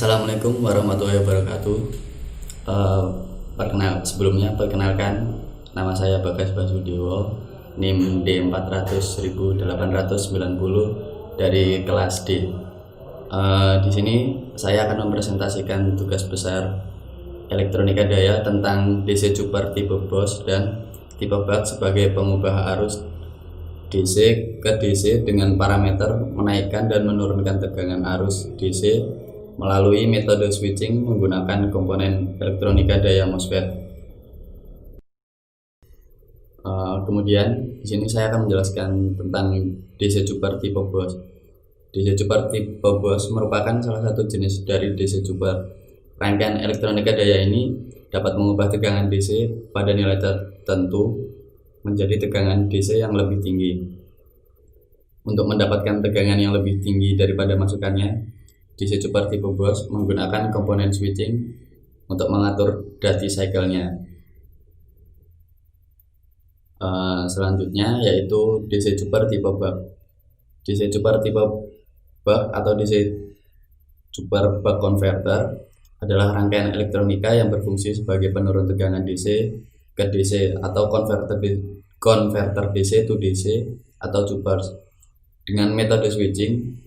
Assalamualaikum warahmatullahi wabarakatuh. Eh, Sebelumnya perkenalkan, nama saya Bagas Basudewo, NIM D400.890 dari kelas D. Di sini saya akan mempresentasikan tugas besar elektronika daya tentang DC Chopper tipe BOS dan tipe buck sebagai pengubah arus DC ke DC dengan parameter menaikkan dan menurunkan tegangan arus DC melalui metode switching menggunakan komponen elektronika daya MOSFET. Kemudian di sini saya akan menjelaskan tentang DC Chopper tipe BOS. DC Chopper tipe BOS merupakan salah satu jenis dari DC Chopper. Rangkaian elektronika daya ini dapat mengubah tegangan DC pada nilai tertentu menjadi tegangan DC yang lebih tinggi. Untuk mendapatkan tegangan yang lebih tinggi daripada masukannya, DC Chopper tipe BOS menggunakan komponen switching untuk mengatur duty cycle-nya. Selanjutnya yaitu DC Chopper tipe buck. DC Chopper tipe buck atau DC Chopper buck converter adalah rangkaian elektronika yang berfungsi sebagai penurun tegangan DC ke DC atau converter DC to DC atau choppers. Dengan metode switching,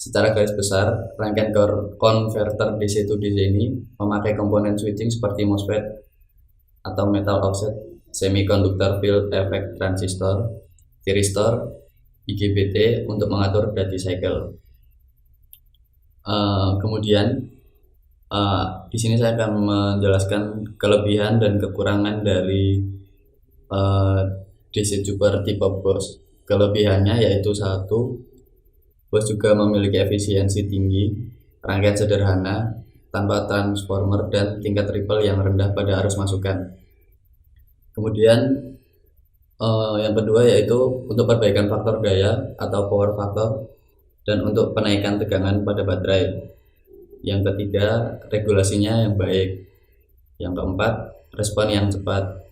secara garis besar, rangkaian converter DC to DC ini memakai komponen switching seperti MOSFET atau metal offset, semiconductor field effect transistor, thyristor, IGBT untuk mengatur duty cycle. Kemudian di sini saya akan menjelaskan kelebihan dan kekurangan dari DC Chopper tipe BOS. Kelebihannya yaitu satu, BOS juga memiliki efisiensi tinggi, rangkaian sederhana, tanpa transformer dan tingkat ripple yang rendah pada arus masukan. Kemudian yang kedua yaitu untuk perbaikan faktor daya atau power factor dan untuk penaikan tegangan pada baterai. Yang ketiga, regulasinya yang baik. Yang keempat, respon yang cepat.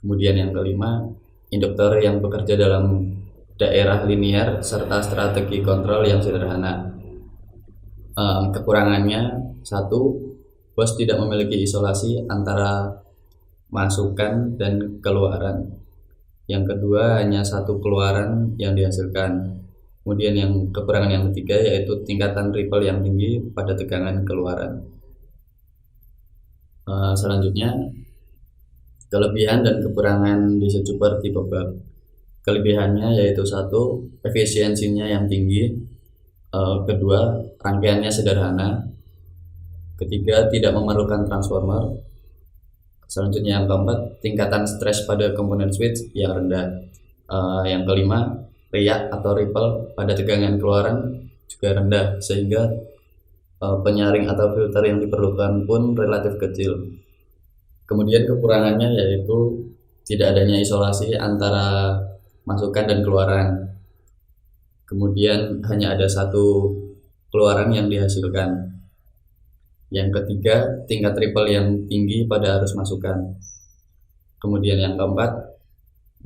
Kemudian yang kelima, induktor yang bekerja dalam daerah linear serta strategi kontrol yang sederhana. Kekurangannya, satu, BOS tidak memiliki isolasi antara masukan dan keluaran. Yang kedua, hanya satu keluaran yang dihasilkan. Kemudian yang kekurangan yang ketiga yaitu tingkatan ripple yang tinggi pada tegangan keluaran. Selanjutnya, kelebihan dan kekurangan DC Chopper tipe buck. Kelebihannya yaitu satu, efisiensinya yang tinggi. Kedua, rangkaiannya sederhana. Ketiga, tidak memerlukan transformer. Selanjutnya yang keempat, tingkatan stres pada komponen switch yang rendah. Yang kelima, riak atau ripple pada tegangan keluaran juga rendah, sehingga penyaring atau filter yang diperlukan pun relatif kecil. Kemudian kekurangannya yaitu tidak adanya isolasi antara masukan dan keluaran. Kemudian hanya ada satu keluaran yang dihasilkan. Yang ketiga, tingkat ripple yang tinggi pada arus masukan. Kemudian yang keempat,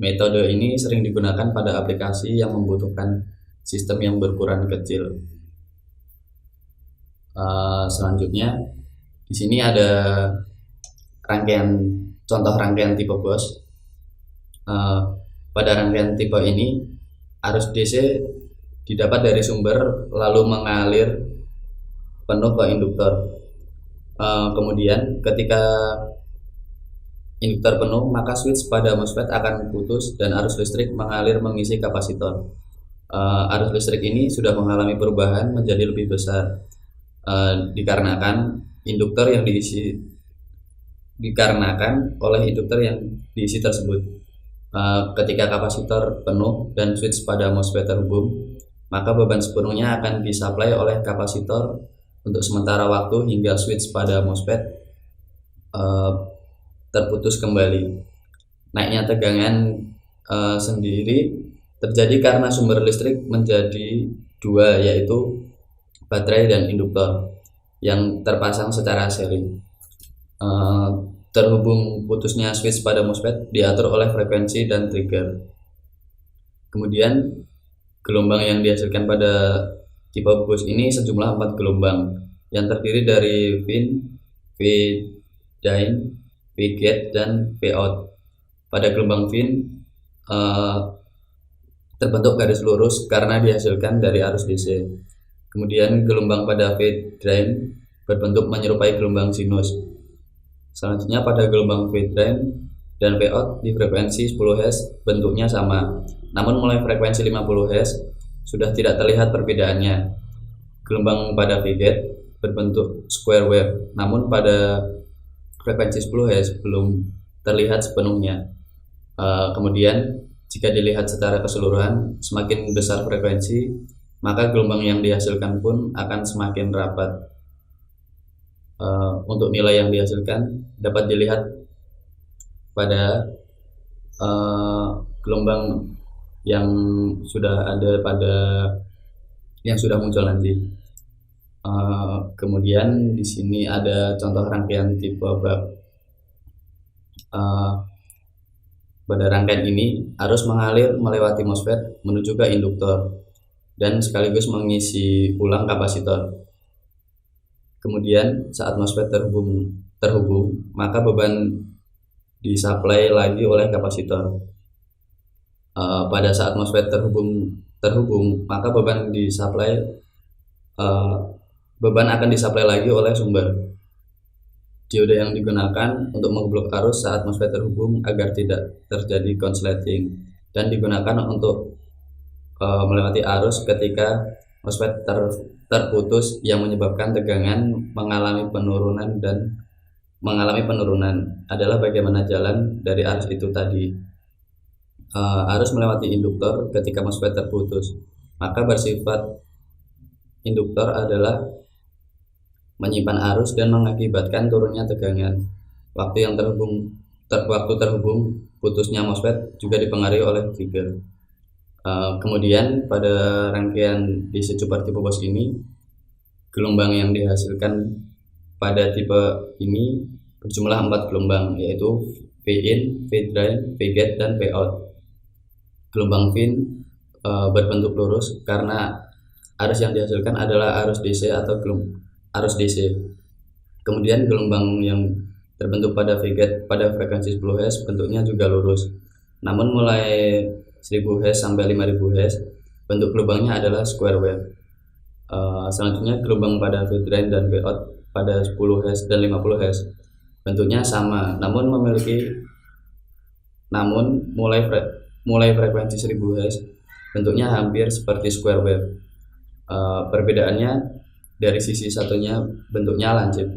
metode ini sering digunakan pada aplikasi yang membutuhkan sistem yang berukuran kecil. Selanjutnya, di sini ada contoh rangkaian tipe BOS. Pada rangkaian tipe ini, arus DC didapat dari sumber lalu mengalir penuh ke induktor. Kemudian ketika induktor penuh, maka switch pada MOSFET akan putus dan arus listrik mengalir mengisi kapasitor. Arus listrik ini sudah mengalami perubahan menjadi lebih besar dikarenakan oleh induktor yang diisi tersebut. Ketika kapasitor penuh dan switch pada MOSFET terhubung, maka beban sepenuhnya akan disuplai oleh kapasitor untuk sementara waktu hingga switch pada MOSFET terputus kembali. Naiknya tegangan sendiri terjadi karena sumber listrik menjadi dua, yaitu baterai dan induktor yang terpasang secara seri. Terhubung putusnya switch pada MOSFET diatur oleh frekuensi dan trigger. Kemudian gelombang yang dihasilkan pada tipe BOS ini sejumlah 4 gelombang, yang terdiri dari VIN, VDIN, VGET, dan VOUT. Pada gelombang VIN terbentuk garis lurus karena dihasilkan dari arus DC. Kemudian gelombang pada VDIN berbentuk menyerupai gelombang sinus. Selanjutnya pada gelombang VDIN dan VOUT di frekuensi 10 Hz bentuknya sama, namun mulai frekuensi 50 Hz sudah tidak terlihat perbedaannya. Gelombang pada VGET berbentuk square wave, namun pada frekuensi 10 Hz belum terlihat sepenuhnya. Kemudian jika dilihat secara keseluruhan, semakin besar frekuensi, maka gelombang yang dihasilkan pun akan semakin rapat. Untuk nilai yang dihasilkan dapat dilihat pada gelombang yang sudah ada yang sudah muncul nanti. Kemudian di sini ada contoh rangkaian tipe bab. Pada rangkaian ini, arus mengalir melewati MOSFET menuju ke induktor dan sekaligus mengisi ulang kapasitor. Kemudian saat MOSFET terhubung, maka beban disuplai lagi oleh kapasitor. Pada saat MOSFET terhubung, maka beban akan disuplai lagi oleh sumber. Diode yang digunakan untuk memblok arus saat MOSFET terhubung agar tidak terjadi konsleting, dan digunakan untuk melewati arus ketika MOSFET terputus yang menyebabkan tegangan mengalami penurunan adalah bagaimana jalan dari arus itu tadi. Arus melewati induktor ketika MOSFET terputus, maka bersifat induktor adalah menyimpan arus dan mengakibatkan turunnya tegangan. Waktu terhubung putusnya MOSFET juga dipengaruhi oleh trigger. Kemudian pada rangkaian DC super tipe BOS ini, gelombang yang dihasilkan pada tipe ini berjumlah 4 gelombang, yaitu VIN, VDRAIN, VGET, dan VOUT. Gelombang VIN berbentuk lurus karena arus yang dihasilkan adalah arus DC atau arus DC. Kemudian gelombang yang terbentuk pada VGET pada frekuensi 10 Hz bentuknya juga lurus, namun mulai 1000 Hz sampai 5000 Hz bentuk gelombangnya adalah square wave. Selanjutnya gelombang pada VDRAIN dan VOUT pada 10 Hz dan 50 Hz bentuknya sama, namun mulai frekuensi 1000 Hz bentuknya hampir seperti square wave. Perbedaannya dari sisi satunya bentuknya lancip.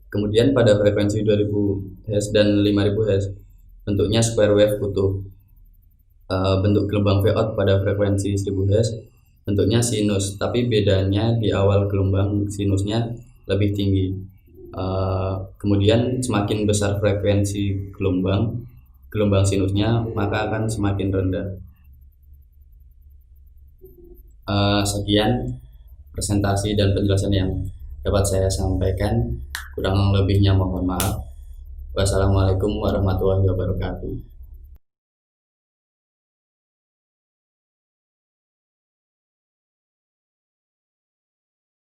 Kemudian pada frekuensi 2000 Hz dan 5000 Hz bentuknya square wave utuh. Bentuk gelombang VOUT pada frekuensi 1000 Hz bentuknya sinus, tapi bedanya di awal gelombang sinusnya lebih tinggi. Kemudian semakin besar frekuensi gelombang sinusnya, maka akan semakin rendah. Sekian presentasi dan penjelasan yang dapat saya sampaikan. Kurang lebihnya mohon maaf. Wassalamualaikum warahmatullahi wabarakatuh.